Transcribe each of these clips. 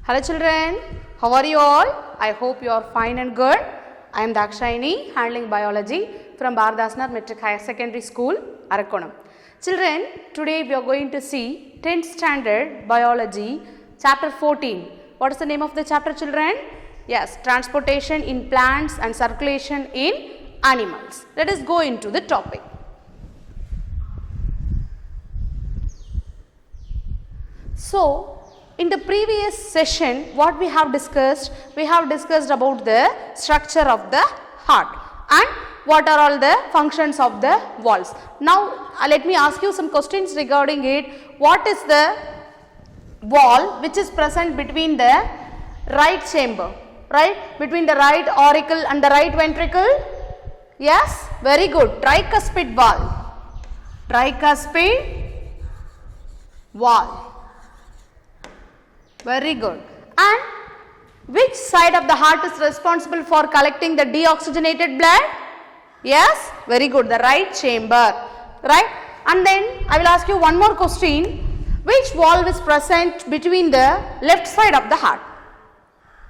Hello children, how are you all? I hope you are fine and good. I am Dakshayani, handling biology from Bharadasnar Metric Higher Secondary School, Arakkonam. Children, today we are going to see 10th standard biology chapter 14. What is the name of the chapter, children? Yes, transportation in plants and circulation in animals. Let us go into the topic. So, in the previous session, what we have discussed about the structure of the heart and what are all the functions of the valves. Now, let me ask you some questions regarding it. What is the valve which is present between the right chamber, right? Between the right auricle and the right ventricle? Yes, very good. Tricuspid valve. Tricuspid valve. Very good. And which side of the heart is responsible for collecting the deoxygenated blood? Yes, very good. The right chamber, right? And then I will ask you one more question. Which valve is present between the left side of the heart?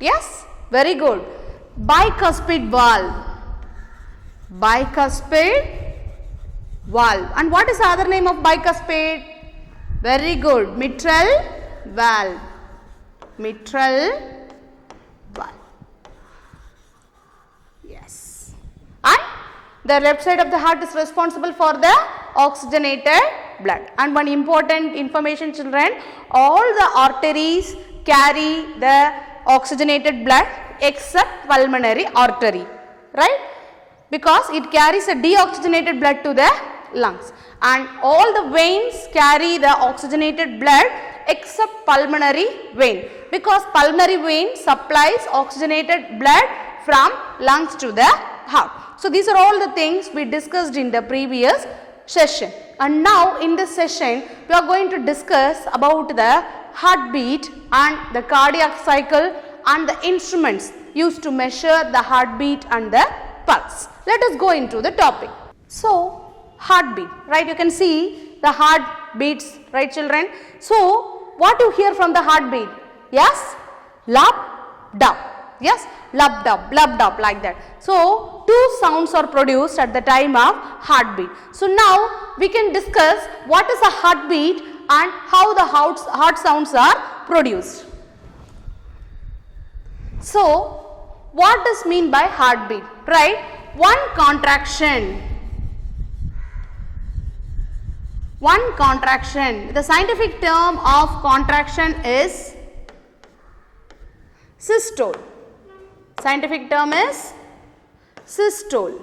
Yes, very good. Bicuspid valve. Bicuspid valve. And what is the other name of bicuspid? Very good. Mitral valve. Mitral valve. Yes. And the left side of the heart is responsible for the oxygenated blood. And one important information, children, all the arteries carry the oxygenated blood except pulmonary artery, right? Because it carries a deoxygenated blood to the lungs. And all the veins carry the oxygenated blood except pulmonary vein, because pulmonary vein supplies oxygenated blood from lungs to the heart. So, these are all the things we discussed in the previous session. And now in this session we are going to discuss about the heartbeat and the cardiac cycle and the instruments used to measure the heartbeat and the pulse. Let us go into the topic. So, heartbeat, right? You can see the heart beats, right children? So, what you hear from the heartbeat? Yes, lub dub. Yes, lub dub, like that. So, two sounds are produced at the time of heartbeat. So, now we can discuss what is a heartbeat and how the heart sounds are produced. So, what does mean by heartbeat? Right? One contraction. One contraction. The scientific term of contraction is systole. Scientific term is systole.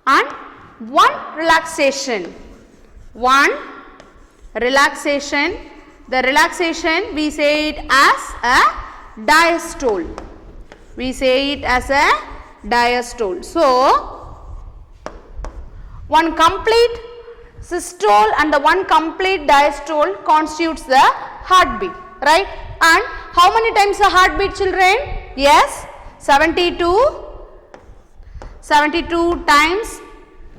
And one relaxation. One relaxation. The relaxation we say it as a diastole. We say it as a diastole. So, one complete systole and the one complete diastole constitutes the heartbeat, right? And how many times a heartbeat, children? Yes, 72 times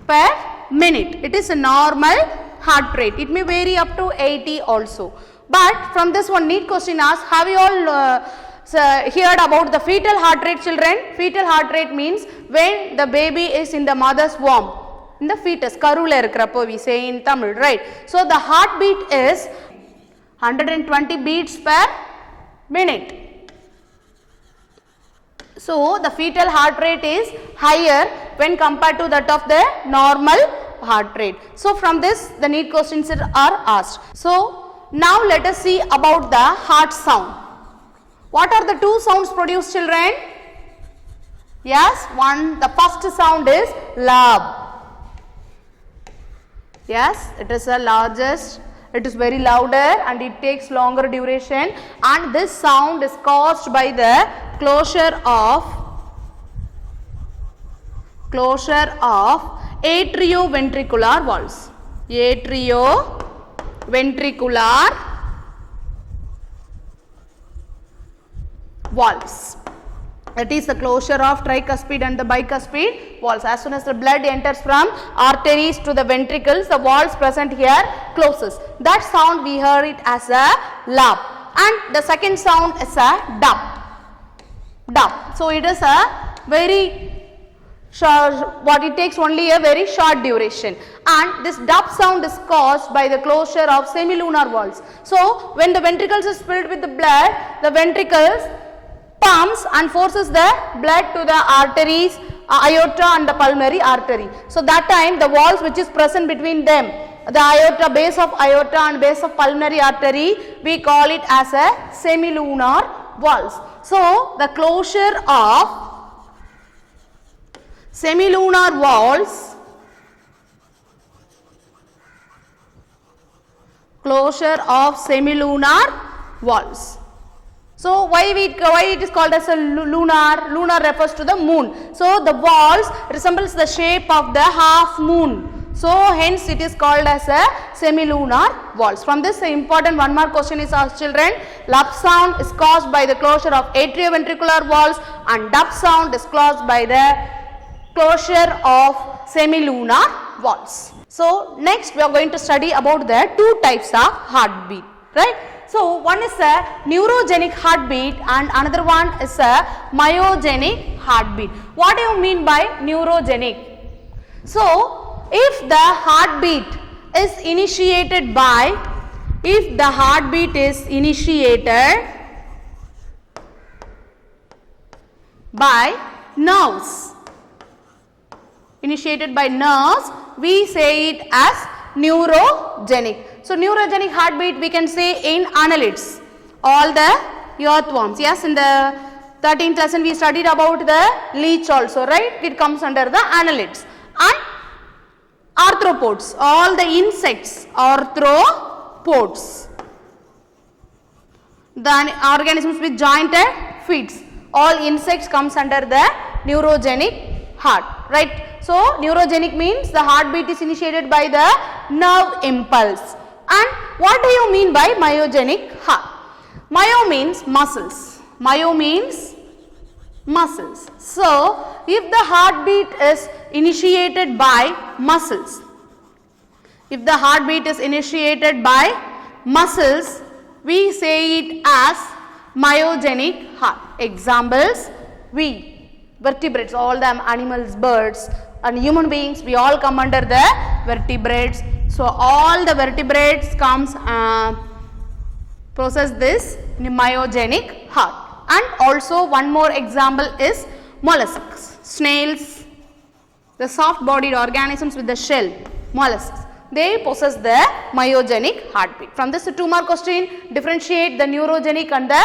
per minute. It is a normal heart rate. It may vary up to 80 also. But from this one neat question asks, have you all heard about the fetal heart rate, children? Fetal heart rate means when the baby is in the mother's womb. In the fetus, karula irukkrappo we say in Tamil, right? So, the heartbeat is 120 beats per minute. So, the fetal heart rate is higher when compared to that of the normal heart rate. So, from this the neat questions are asked. So, now let us see about the heart sound. What are the two sounds produced, children? Yes, the first sound is lub. Yes, it is the largest, it is very louder and it takes longer duration, and this sound is caused by the closure of atrioventricular valves. Atrioventricular valves. That is the closure of tricuspid and the bicuspid walls. As soon as the blood enters from arteries to the ventricles, the walls present here closes. That sound we heard it as a lap, and the second sound is a dub. Dub. So it is a very short, what it takes only a very short duration, and this dub sound is caused by the closure of semilunar valves. So when the ventricles is filled with the blood, the ventricles pumps and forces the blood to the arteries, aorta and the pulmonary artery. So that time the walls which is present between them, the aorta, base of aorta and base of pulmonary artery, we call it as a semilunar valves. So the closure of semilunar valves, closure of semilunar valves. So why it is called as a lunar? Lunar refers to the moon. So the valves resembles the shape of the half moon. So hence it is called as a semilunar valves. From this important one more question is asked, children. Lap sound is caused by the closure of atrioventricular valves, and dub sound is caused by the closure of semilunar valves. So next we are going to study about the two types of heartbeat, right? So one is a neurogenic heartbeat and another one is a myogenic heartbeat. What do you mean by neurogenic? So if the heartbeat is initiated by nerves, we say it as neurogenic. So neurogenic heartbeat we can say in annelids, all the earthworms. Yes, in the 13th lesson we studied about the leech also, right? It comes under the annelids. And arthropods, all the insects, arthropods, the organisms with jointed feet, all insects comes under the neurogenic heart, right? So neurogenic means the heartbeat is initiated by the nerve impulse. And what do you mean by myogenic heart? Myo means muscles. So if the heartbeat is initiated by muscles, we say it as myogenic heart. Examples: vertebrates, all the animals, birds and human beings, we all come under the vertebrates. So all the vertebrates comes process this myogenic heart. And also one more example is mollusks, snails, the soft bodied organisms with the shell, mollusks, they possess the myogenic heartbeat. From this two more question, differentiate the neurogenic and the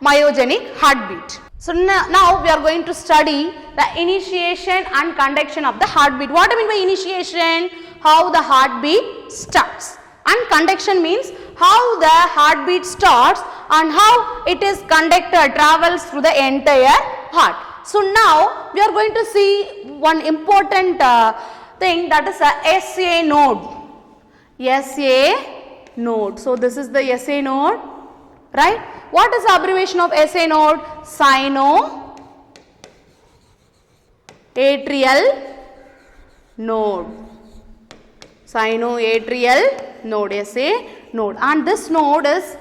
myogenic heartbeat. So now we are going to study the initiation and conduction of the heartbeat. What do you mean by initiation? How the heartbeat starts, and conduction means how the heartbeat starts and how it is conducted, travels through the entire heart. So now we are going to see one important thing, that is a SA node. So this is the SA node, right? What is the abbreviation of SA node? Sinoatrial node. Sinoatrial node, SA node. And this node is,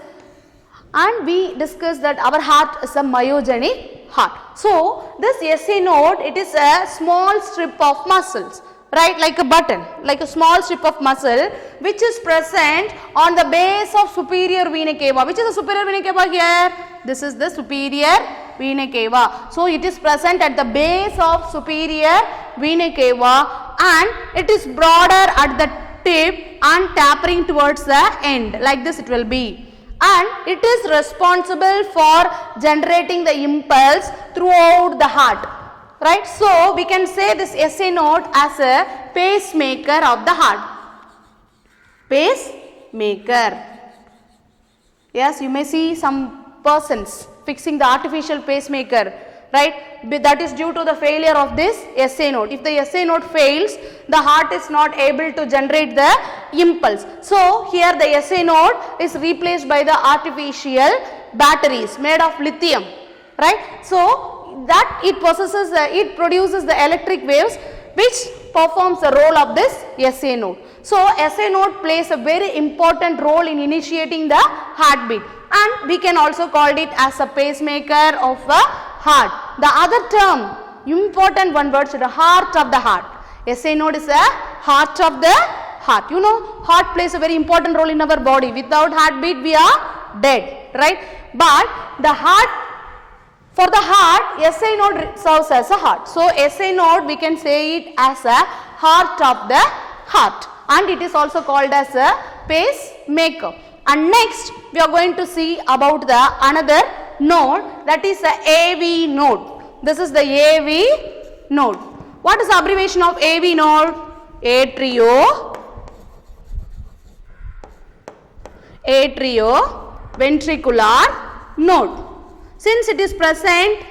and we discussed that our heart is a myogenic heart. So this SA node, it is a small strip of muscles, right, like a button, like a small strip of muscle which is present on the base of superior vena cava. Which is the superior vena cava here? This is the superior vena cava. So it is present at the base of superior vena cava, and it is broader at the tip and tapering towards the end, like this it will be. And it is responsible for generating the impulse throughout the heart, right? So we can say this SA node as a pacemaker of the heart. Pacemaker. Yes, you may see some persons fixing the artificial pacemaker, right? That is due to the failure of this SA node. If the SA node fails, the heart is not able to generate the impulse. So here the SA node is replaced by the artificial batteries made of lithium, right? So that it possesses, it produces the electric waves which performs the role of this SA node. So SA node plays a very important role in initiating the heartbeat, and we can also call it as a pacemaker of a heart. The other term, important one word, the heart of the heart. SA node is a heart of the heart. You know, heart plays a very important role in our body. Without heartbeat we are dead, right? But the heart, for the heart, SA node serves as a heart. So SA node, we can say it as a heart of the heart, and it is also called as a pacemaker. And next we are going to see about the another node, that is the AV node. This is the AV node. What is the abbreviation of AV node? Atrioventricular node. Since it is present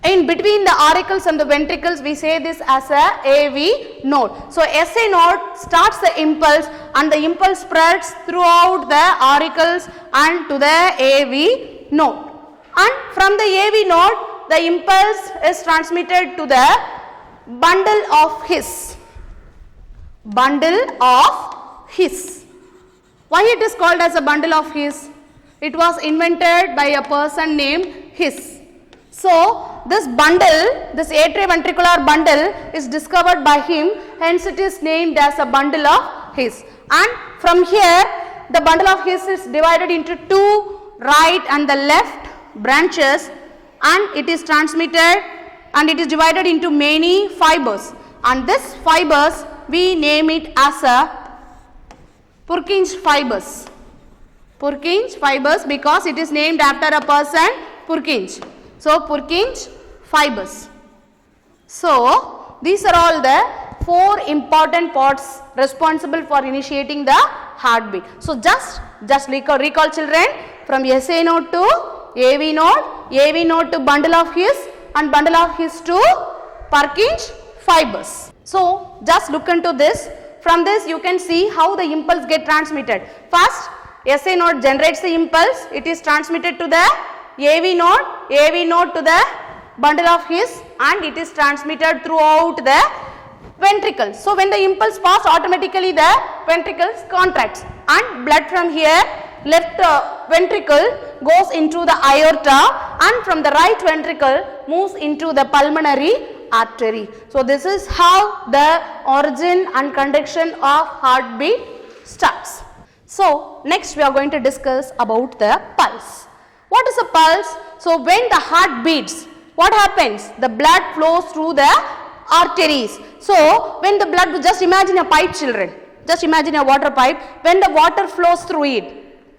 in between the auricles and the ventricles, we say this as a AV node. So SA node starts the impulse, and the impulse spreads throughout the auricles and to the AV node. And from the AV node, the impulse is transmitted to the bundle of His. Bundle of His. Why it is called as a bundle of His? It was invented by a person named His. So this bundle, this atrioventricular bundle is discovered by him, hence it is named as a bundle of His. And from here, the bundle of His is divided into two right and the left branches, and it is transmitted and it is divided into many fibers, and this fibers we name it as a Purkinje fibers. Purkinje fibers, because it is named after a person, Purkinje. So Purkinje fibers. So these are all the four important parts responsible for initiating the heartbeat. So just recall children, from SA node to AV node to bundle of His, and bundle of His to Purkinje fibers. So just look into this. From this you can see how the impulse get transmitted. First, SA node generates the impulse, it is transmitted to the AV node to the bundle of His, and it is transmitted throughout the ventricles. So when the impulse passes, automatically the ventricles contracts, and blood from here, left ventricle goes into the aorta, and from the right ventricle moves into the pulmonary artery. So this is how the origin and conduction of heartbeat starts. So next we are going to discuss about the pulse. What is a pulse? So when the heart beats, what happens? The blood flows through the arteries. So when the blood, just imagine a pipe children, just imagine a water pipe, when the water flows through it,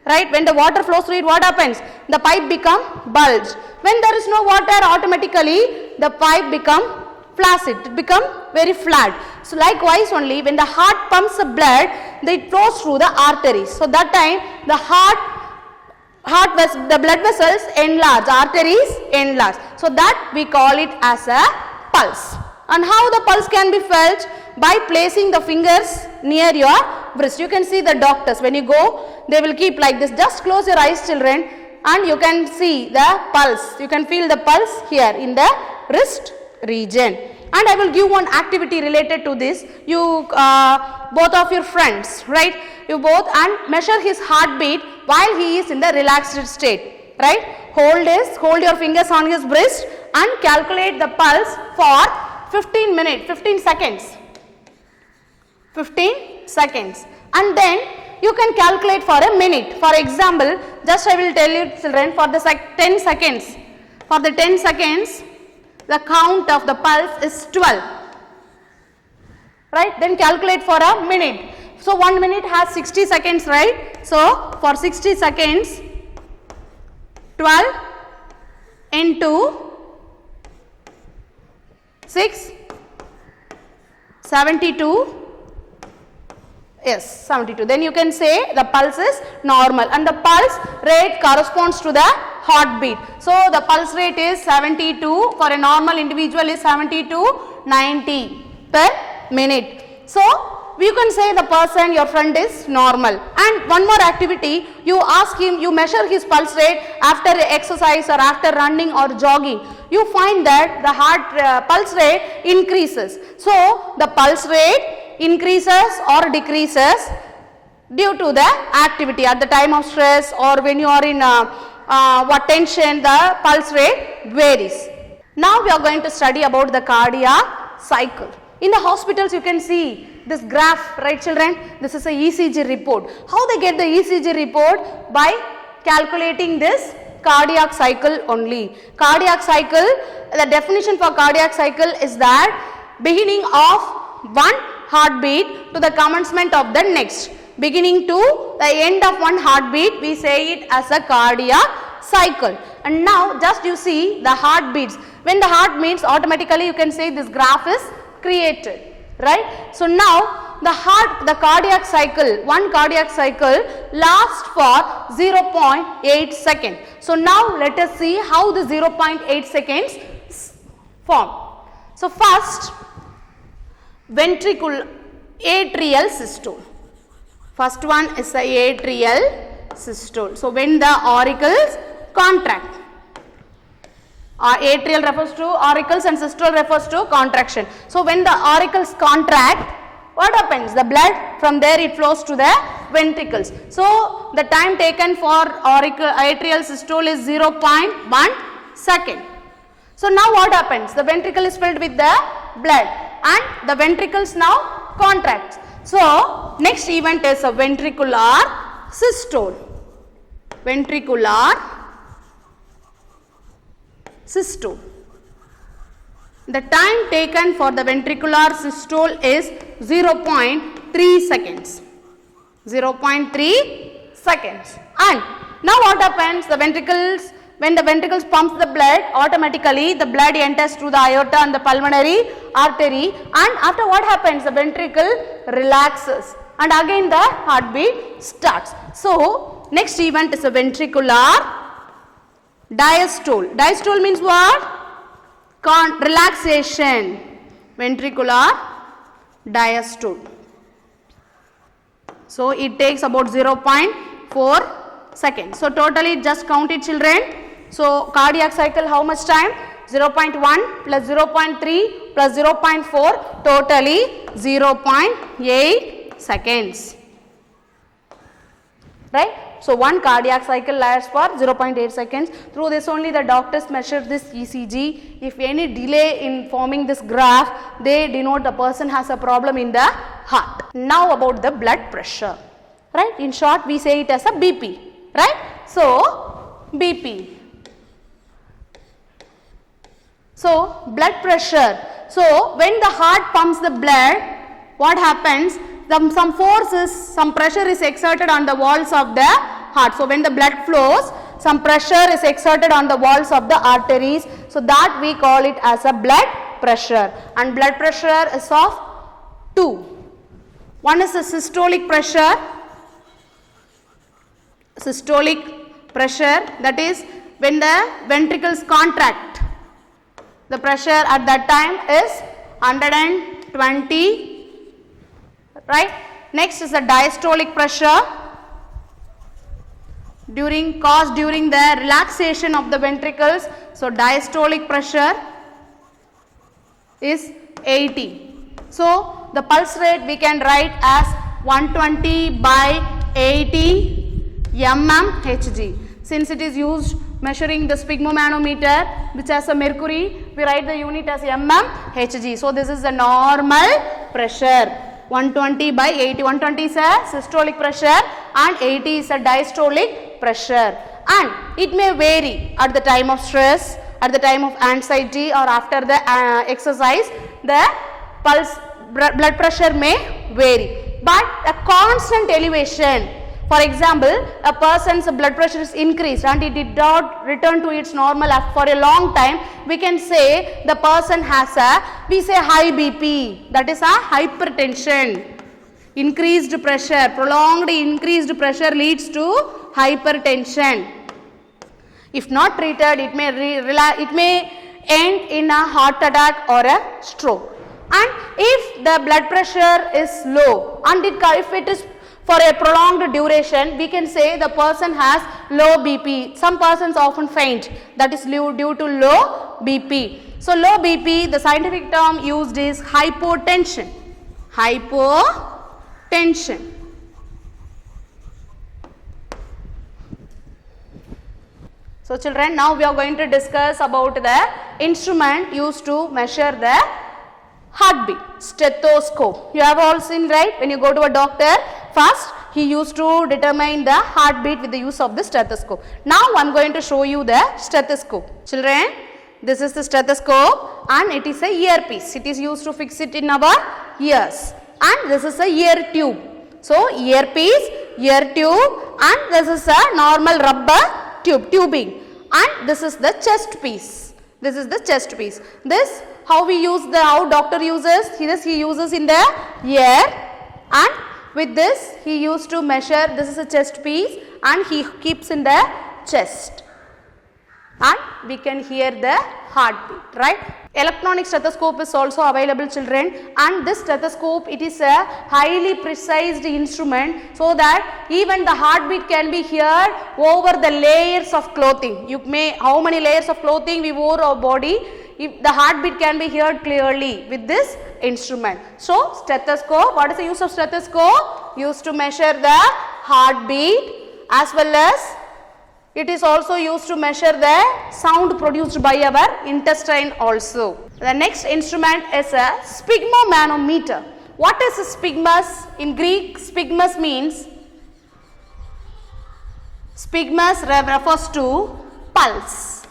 right, when the water flows through it, what happens? The pipe become bulged. When there is no water, automatically the pipe become flaccid, it become very flat. So likewise only, when the heart pumps the blood, it flows through the arteries. So that time the the blood vessels enlarge, arteries enlarge. So that we call it as a pulse. And how the pulse can be felt? By placing the fingers near your wrist. You can see the doctors, when you go, they will keep like this. Just close your eyes children, and you can see the pulse. You can feel the pulse here in the wrist region. And I will give one activity related to this. You both of your friends, right, you both, and measure his heartbeat while he is in the relaxed state, right. Hold your fingers on his wrist and calculate the pulse for 15 seconds, and then you can calculate for a minute. For example, just I will tell you children, for the 10 seconds, for the 10 seconds the count of the pulse is 12, right. Then calculate for a minute. So 1 minute has 60 seconds, right. So for 60 seconds, 12 into 6, 72, yes, 72. Then you can say the pulse is normal, and the pulse rate corresponds to the heartbeat. So the pulse rate is 72, for a normal individual is 70 to 90 per minute. So you can say the person, your friend is normal. And one more activity, you ask him, you measure his pulse rate after exercise or after running or jogging. You find that the heart pulse rate increases. So the pulse rate increases or decreases due to the activity at the time of stress, or when you are in tension, the pulse rate varies. Now we are going to study about the cardiac cycle. In the hospitals you can see this graph, right children? This is a ECG report. How they get the ECG report? By calculating this cardiac cycle only. Cardiac cycle, the definition for cardiac cycle is that beginning of one heartbeat to the commencement of the next. Beginning to the end of one heartbeat, we say it as a cardiac cycle. And now just you see the heartbeats. When the heart beats, automatically you can say this graph is created, right? So now the cardiac cycle, one cardiac cycle lasts for 0.8 seconds. So now let us see how the 0.8 seconds form. So first, ventricular atrial systole. First one is the atrial systole. So when the auricles contract, atrial refers to auricles and systole refers to contraction. So when the auricles contract, what happens? The blood from there it flows to the ventricles. So the time taken for atrial systole is 0.1 second. So now what happens? The ventricle is filled with the blood and the ventricles now contract. So next event is a ventricular systole. Ventricular systole. The time taken for the ventricular systole is 0.3 seconds. 0.3 seconds. And now what happens? The ventricles, when the ventricles pumps the blood, automatically the blood enters through the aorta and the pulmonary artery, and after what happens? The ventricle relaxes and again the heartbeat starts. So next event is a ventricular diastole. Diastole means what? Relaxation. Ventricular diastole. So it takes about 0.4 seconds. So totally just count it children. So cardiac cycle how much time? 0.1 plus 0.3 plus 0.4, totally 0.8 seconds. Right? So one cardiac cycle lasts for 0.8 seconds. Through this only the doctors measure this ECG. If any delay in forming this graph, they denote the person has a problem in the heart. Now about the blood pressure. Right? In short we say it as a BP. Right? So BP. So blood pressure. So when the heart pumps the blood, what happens? Some force some pressure is exerted on the walls of the heart. So when the blood flows, some pressure is exerted on the walls of the arteries. So that we call it as a blood pressure. And blood pressure is of two. One is the systolic pressure. Systolic pressure, that is when the ventricles contract. The pressure at that time is 120. Right? Next is the diastolic pressure caused during the relaxation of the ventricles. So diastolic pressure is 80. So the pulse rate we can write as 120 by 80 mmHg. Since it is used measuring the sphygmomanometer which has a mercury, we write the unit as mmHg. So this is the normal pressure. 120 by 80. 120 is a systolic pressure and 80 is a diastolic pressure. And it may vary at the time of stress, at the time of anxiety, or after the exercise. The blood pressure may vary. But a constant elevation, for example, a person's blood pressure is increased and it did not return to its normal for a long time, we can say the person has we say high BP, that is a hypertension. Increased pressure, prolonged increased pressure leads to hypertension. If not treated, it may end in a heart attack or a stroke. And if the blood pressure is low and if it is for a prolonged duration, we can say the person has low BP. Some persons often faint, that is due to low BP. So, low BP, the scientific term used is hypotension. Hypotension. So, children, now we are going to discuss about the instrument used to measure the heartbeat, stethoscope. You have all seen, right? When you go to a doctor, first he used to determine the heartbeat with the use of the stethoscope. Now I am going to show you the stethoscope. Children, this is the stethoscope and it is a earpiece. It is used to fix it in our ears, and this is a ear tube. So, earpiece, ear tube, and this is a normal rubber tubing, and this is the chest piece. This is the chest piece. This how doctor uses, he uses in the ear, and with this he used to measure, this is a chest piece and he keeps in the chest, and we can hear the heartbeat, right? Electronic stethoscope is also available, children, and this stethoscope, it is a highly precise instrument, so that even the heartbeat can be heard over the layers of clothing. How many layers of clothing we wore our body, if the heartbeat can be heard clearly with this instrument. So, stethoscope, what is the use of stethoscope? Used to measure the heartbeat, as well as it is also used to measure the sound produced by our intestine also. The next instrument is a sphygmomanometer. What is a sphygmus? In Greek, sphygmus means, sphygmus refers to pulse.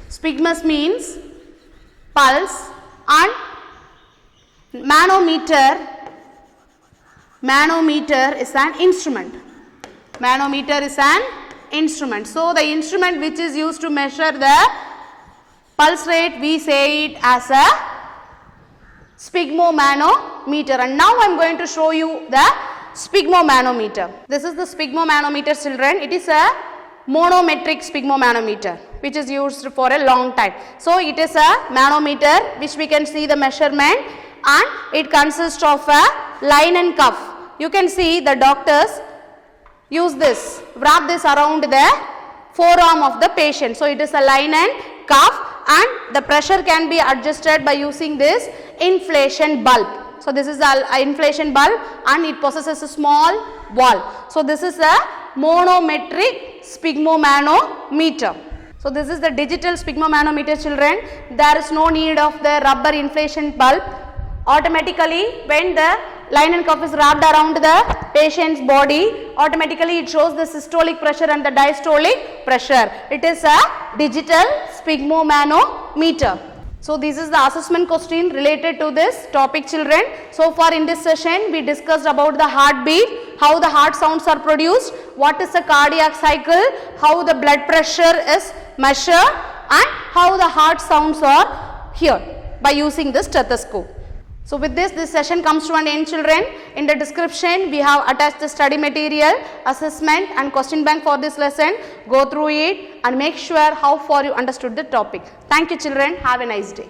Sphygmus means pulse, and manometer is an instrument. Manometer is an instrument. So, the instrument which is used to measure the pulse rate, we say it as a sphygmomanometer, and now I am going to show you the sphygmomanometer. This is the sphygmomanometer, children. It is a monometric sphygmomanometer which is used for a long time. So, it is a manometer which we can see the measurement, and it consists of a linen cuff. You can see the doctors use this, wrap this around the forearm of the patient. So, it is a linen cuff, and the pressure can be adjusted by using this inflation bulb. So, this is an inflation bulb and it possesses a small valve. So, this is a monometric sphygmomanometer. So, this is the digital sphygmomanometer, children. There is no need of the rubber inflation bulb. Automatically, when the linen cuff is wrapped around the patient's body, automatically it shows the systolic pressure and the diastolic pressure. It is a digital sphygmomanometer. So, this is the assessment question related to this topic, children. So far in this session, we discussed about the heartbeat, how the heart sounds are produced, what is the cardiac cycle, how the blood pressure is measured, and how the heart sounds are heard by using the stethoscope. So, with this session comes to an end, children. In the description, we have attached the study material, assessment and question bank for this lesson. Go through it and make sure how far you understood the topic. Thank you, children. Have a nice day.